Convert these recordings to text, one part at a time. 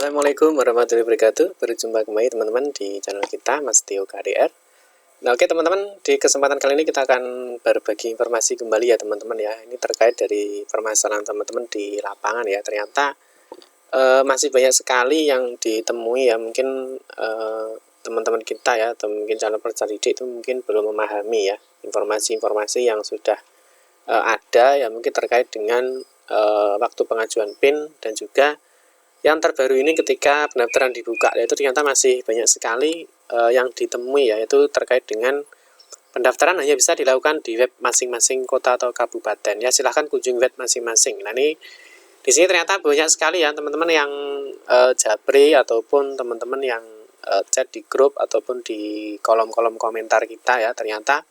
Assalamualaikum warahmatullahi wabarakatuh. Berjumpa kembali teman-teman di channel kita Mas Tio KDR. Nah, oke teman-teman, di kesempatan kali ini kita akan berbagi informasi kembali ya teman-teman ya. Ini terkait dari permasalahan teman-teman di lapangan ya. Ternyata masih banyak sekali yang ditemui ya. Mungkin teman-teman kita ya, atau mungkin calon peserta didik itu mungkin belum memahami ya informasi-informasi yang sudah ada ya, mungkin terkait dengan waktu pengajuan PIN, dan juga yang terbaru ini ketika pendaftaran dibuka, yaitu ternyata masih banyak sekali yang ditemui ya, yaitu terkait dengan pendaftaran hanya bisa dilakukan di web masing-masing kota atau kabupaten ya. Silahkan kunjungi web masing-masing. Nah, ini di sini ternyata banyak sekali ya teman-teman yang japri, ataupun teman-teman yang chat di grup ataupun di kolom-kolom komentar kita ya. Ternyata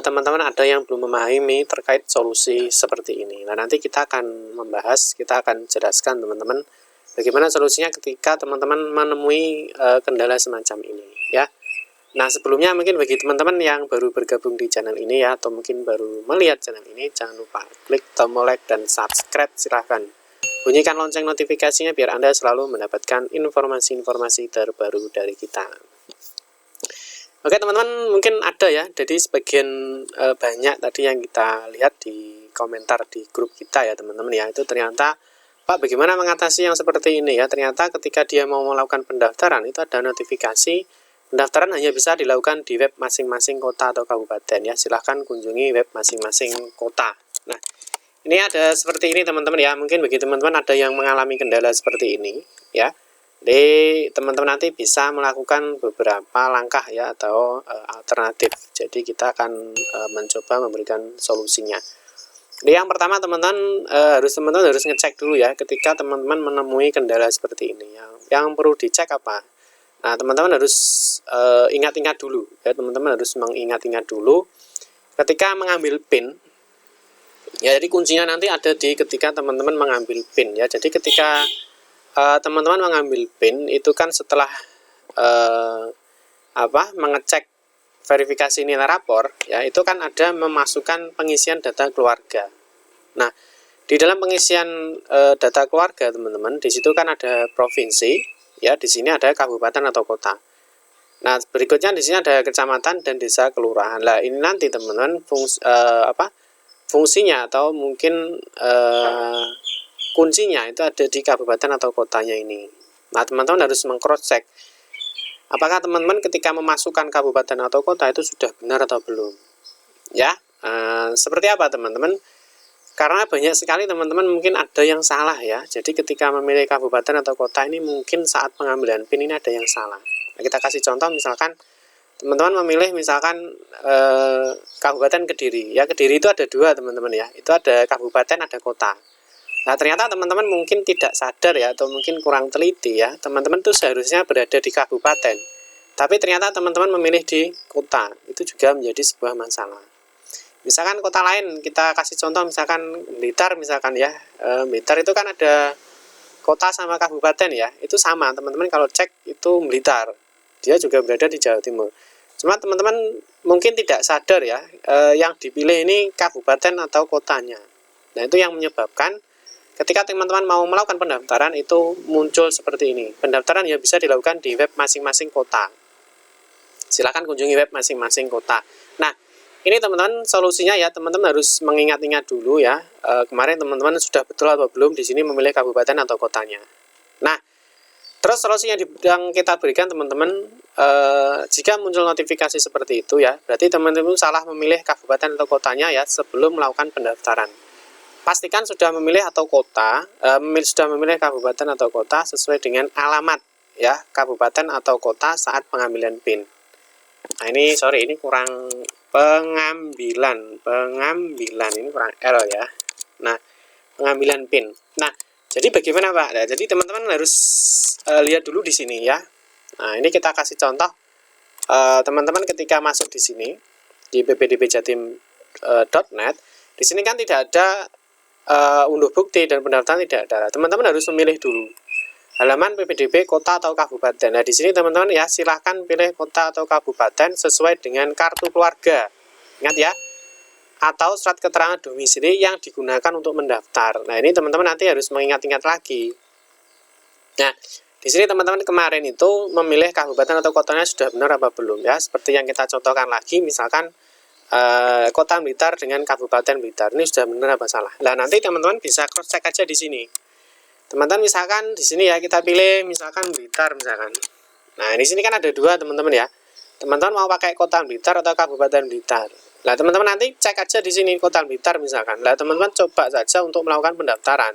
teman-teman ada yang belum memahami terkait solusi seperti ini. Nah, nanti kita akan membahas, kita akan jelaskan teman-teman bagaimana solusinya ketika teman-teman menemui kendala semacam ini ya. Nah, sebelumnya mungkin bagi teman-teman yang baru bergabung di channel ini ya, atau mungkin baru melihat channel ini, jangan lupa klik tombol like dan subscribe. Silahkan bunyikan lonceng notifikasinya biar Anda selalu mendapatkan informasi-informasi terbaru dari kita. Oke teman-teman, mungkin ada ya, jadi sebagian banyak tadi yang kita lihat di komentar di grup kita ya teman-teman ya, itu ternyata Pak bagaimana mengatasi yang seperti ini ya. Ternyata ketika dia mau melakukan pendaftaran itu ada notifikasi pendaftaran hanya bisa dilakukan di web masing-masing kota atau kabupaten ya. Silahkan kunjungi web masing-masing kota. Nah, ini ada seperti ini teman-teman ya, mungkin bagi teman-teman ada yang mengalami kendala seperti ini ya. Jadi teman-teman nanti bisa melakukan beberapa langkah ya, atau alternatif. Jadi kita akan mencoba memberikan solusinya. Jadi yang pertama teman-teman harus ngecek dulu ya, ketika teman-teman menemui kendala seperti ini. Yang perlu dicek apa? Nah, teman-teman harus ingat-ingat dulu ya, teman-teman harus mengingat-ingat dulu ketika mengambil PIN. Ya, jadi kuncinya nanti ada di ketika teman-teman mengambil PIN ya. Jadi ketika teman-teman mengambil PIN itu kan setelah mengecek verifikasi nilai rapor ya, itu kan ada memasukkan pengisian data keluarga. Nah, di dalam pengisian data keluarga teman-teman, di situ kan ada provinsi ya, di sini ada kabupaten atau kota. Nah, berikutnya di sini ada kecamatan dan desa kelurahan. Lah, ini nanti teman-teman fungsinya atau mungkin kuncinya itu ada di kabupaten atau kotanya ini. Nah, teman-teman harus meng-cross check apakah teman-teman ketika memasukkan kabupaten atau kota itu sudah benar atau belum ya. Seperti apa teman-teman? Karena banyak sekali teman-teman mungkin ada yang salah ya. Jadi ketika memilih kabupaten atau kota ini mungkin saat pengambilan PIN ini ada yang salah. Nah, kita kasih contoh, misalkan teman-teman memilih misalkan Kabupaten Kediri ya. Kediri itu ada dua teman-teman ya, itu ada kabupaten ada kota. Nah, ternyata teman-teman mungkin tidak sadar ya, atau mungkin kurang teliti ya. Teman-teman tuh seharusnya berada di kabupaten, tapi ternyata teman-teman memilih di kota. Itu juga menjadi sebuah masalah. Misalkan kota lain, kita kasih contoh misalkan Blitar misalkan ya. Blitar itu kan ada kota sama kabupaten ya. Itu sama, teman-teman kalau cek itu Blitar. Dia juga berada di Jawa Timur. Cuma teman-teman mungkin tidak sadar ya, yang dipilih ini kabupaten atau kotanya. Nah, itu yang menyebabkan ketika teman-teman mau melakukan pendaftaran itu muncul seperti ini. Pendaftaran ya bisa dilakukan di web masing-masing kota. Silakan kunjungi web masing-masing kota. Nah, ini teman-teman solusinya ya, teman-teman harus mengingat-ingat dulu ya. Kemarin teman-teman sudah betul atau belum di sini memilih kabupaten atau kotanya. Nah, terus solusinya yang kita berikan teman-teman, jika muncul notifikasi seperti itu ya, berarti teman-teman salah memilih kabupaten atau kotanya ya sebelum melakukan pendaftaran. Pastikan sudah memilih atau kota, sudah memilih kabupaten atau kota sesuai dengan alamat ya, kabupaten atau kota saat pengambilan PIN. Nah, ini kurang pengambilan ini kurang L ya. Nah, pengambilan PIN. Nah, jadi bagaimana Pak? Nah, jadi teman-teman harus lihat dulu di sini ya. Nah, ini kita kasih contoh. Teman-teman ketika masuk di sini di ppdbjatim.net, di sini kan tidak ada unduh bukti dan pendaftaran tidak ada. Teman-teman harus memilih dulu halaman PPDB kota atau kabupaten. Nah, di sini teman-teman ya, silahkan pilih kota atau kabupaten sesuai dengan kartu keluarga. Ingat ya, atau surat keterangan domisili yang digunakan untuk mendaftar. Nah, ini teman-teman nanti harus mengingat-ingat lagi. Nah, di sini teman-teman kemarin itu memilih kabupaten atau kotanya sudah benar apa belum ya? Seperti yang kita contohkan lagi, misalkan Kota Blitar dengan Kabupaten Blitar ini sudah benar apa salah. Nah, nanti teman-teman bisa cross check aja di sini. Teman-teman misalkan di sini ya kita pilih misalkan Blitar misalkan. Nah, di sini kan ada dua teman-teman ya. Teman-teman mau pakai Kota Blitar atau Kabupaten Blitar. Nah, teman-teman nanti cek aja di sini Kota Blitar misalkan. Nah, teman-teman coba saja untuk melakukan pendaftaran.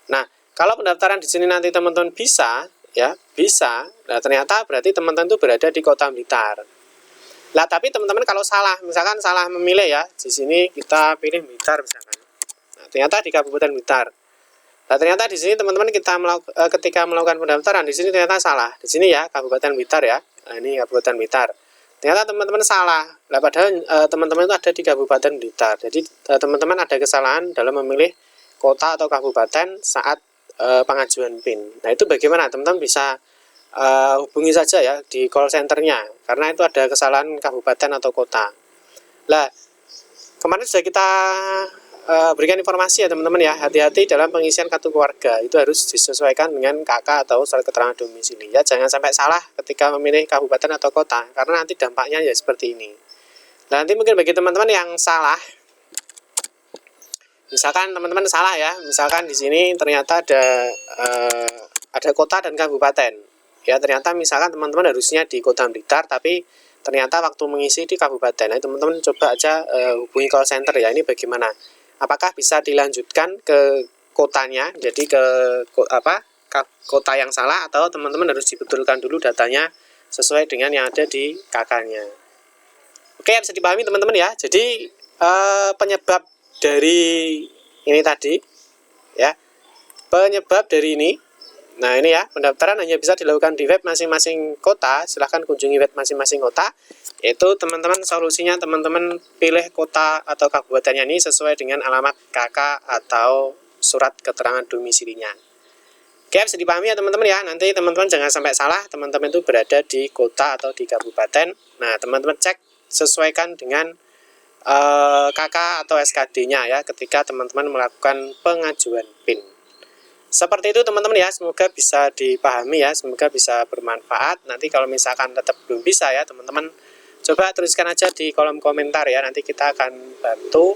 Nah, kalau pendaftaran di sini nanti teman-teman bisa, ya bisa. Nah, ternyata berarti teman-teman itu berada di Kota Blitar. Nah, tapi teman-teman kalau salah, misalkan salah memilih ya, di sini kita pilih Blitar misalkan. Nah, ternyata di Kabupaten Blitar. Nah, ternyata di sini teman-teman ketika melakukan pendaftaran di sini ternyata salah. Di sini ya Kabupaten Blitar ya. Nah, ini Kabupaten Blitar. Ternyata teman-teman salah. Nah, padahal teman-teman itu ada di Kabupaten Blitar. Jadi teman-teman ada kesalahan dalam memilih kota atau kabupaten saat pengajuan PIN. Nah, itu bagaimana? Teman-teman bisa hubungi saja ya di call centernya, karena itu ada kesalahan kabupaten atau kota. Nah, kemarin sudah kita berikan informasi ya teman-teman ya, hati-hati dalam pengisian kartu keluarga, itu harus disesuaikan dengan KK atau surat keterangan domisili ya, jangan sampai salah ketika memilih kabupaten atau kota, karena nanti dampaknya ya seperti ini. Nah, nanti mungkin bagi teman-teman yang salah, misalkan teman-teman salah ya, misalkan di sini ternyata ada kota dan kabupaten. Ya, ternyata misalkan teman-teman harusnya di Kota Blitar, tapi ternyata waktu mengisi di kabupaten. Nah, teman-teman coba aja hubungi call center ya, ini bagaimana? Apakah bisa dilanjutkan ke kotanya, jadi ke kota yang salah, atau teman-teman harus dibetulkan dulu datanya sesuai dengan yang ada di KK-nya. Oke, bisa dipahami teman-teman ya. Jadi penyebab dari ini tadi ya, penyebab dari ini. Nah, ini ya, pendaftaran hanya bisa dilakukan di web masing-masing kota. Silahkan kunjungi web masing-masing kota. Itu teman-teman solusinya, teman-teman pilih kota atau kabupatennya ini sesuai dengan alamat KK atau surat keterangan domisilinya. Oke, bisa dipahami ya teman-teman ya. Nanti teman-teman jangan sampai salah, teman-teman itu berada di kota atau di kabupaten. Nah, teman-teman cek sesuaikan dengan KK atau SKD-nya ya ketika teman-teman melakukan pengajuan PIN. Seperti itu teman-teman ya, semoga bisa dipahami ya, semoga bisa bermanfaat. Nanti kalau misalkan tetap belum bisa ya teman-teman, coba tuliskan aja di kolom komentar ya, nanti kita akan bantu,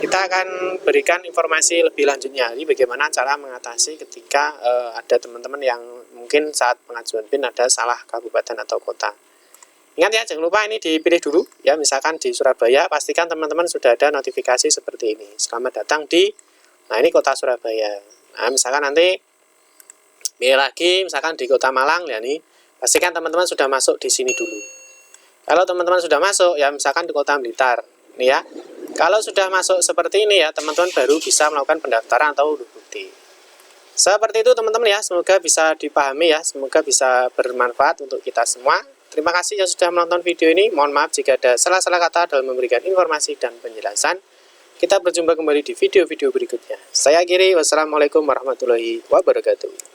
kita akan berikan informasi lebih lanjutnya. Ini bagaimana cara mengatasi ketika ada teman-teman yang mungkin saat pengajuan PIN ada salah kabupaten atau kota. Ingat ya, jangan lupa ini dipilih dulu ya, misalkan di Surabaya, pastikan teman-teman sudah ada notifikasi seperti ini. Selamat datang di, nah ini kota Surabaya. Nah, misalkan nanti pilih lagi, misalkan di Kota Malang ya nih, pastikan teman-teman sudah masuk di sini dulu. Kalau teman-teman sudah masuk ya, misalkan di Kota Blitar, nih ya. Kalau sudah masuk seperti ini ya, teman-teman baru bisa melakukan pendaftaran atau unduh bukti. Seperti itu teman-teman ya, semoga bisa dipahami ya, semoga bisa bermanfaat untuk kita semua. Terima kasih yang sudah menonton video ini. Mohon maaf jika ada salah-salah kata dalam memberikan informasi dan penjelasan. Kita berjumpa kembali di video-video berikutnya. Saya akhiri, wassalamualaikum warahmatullahi wabarakatuh.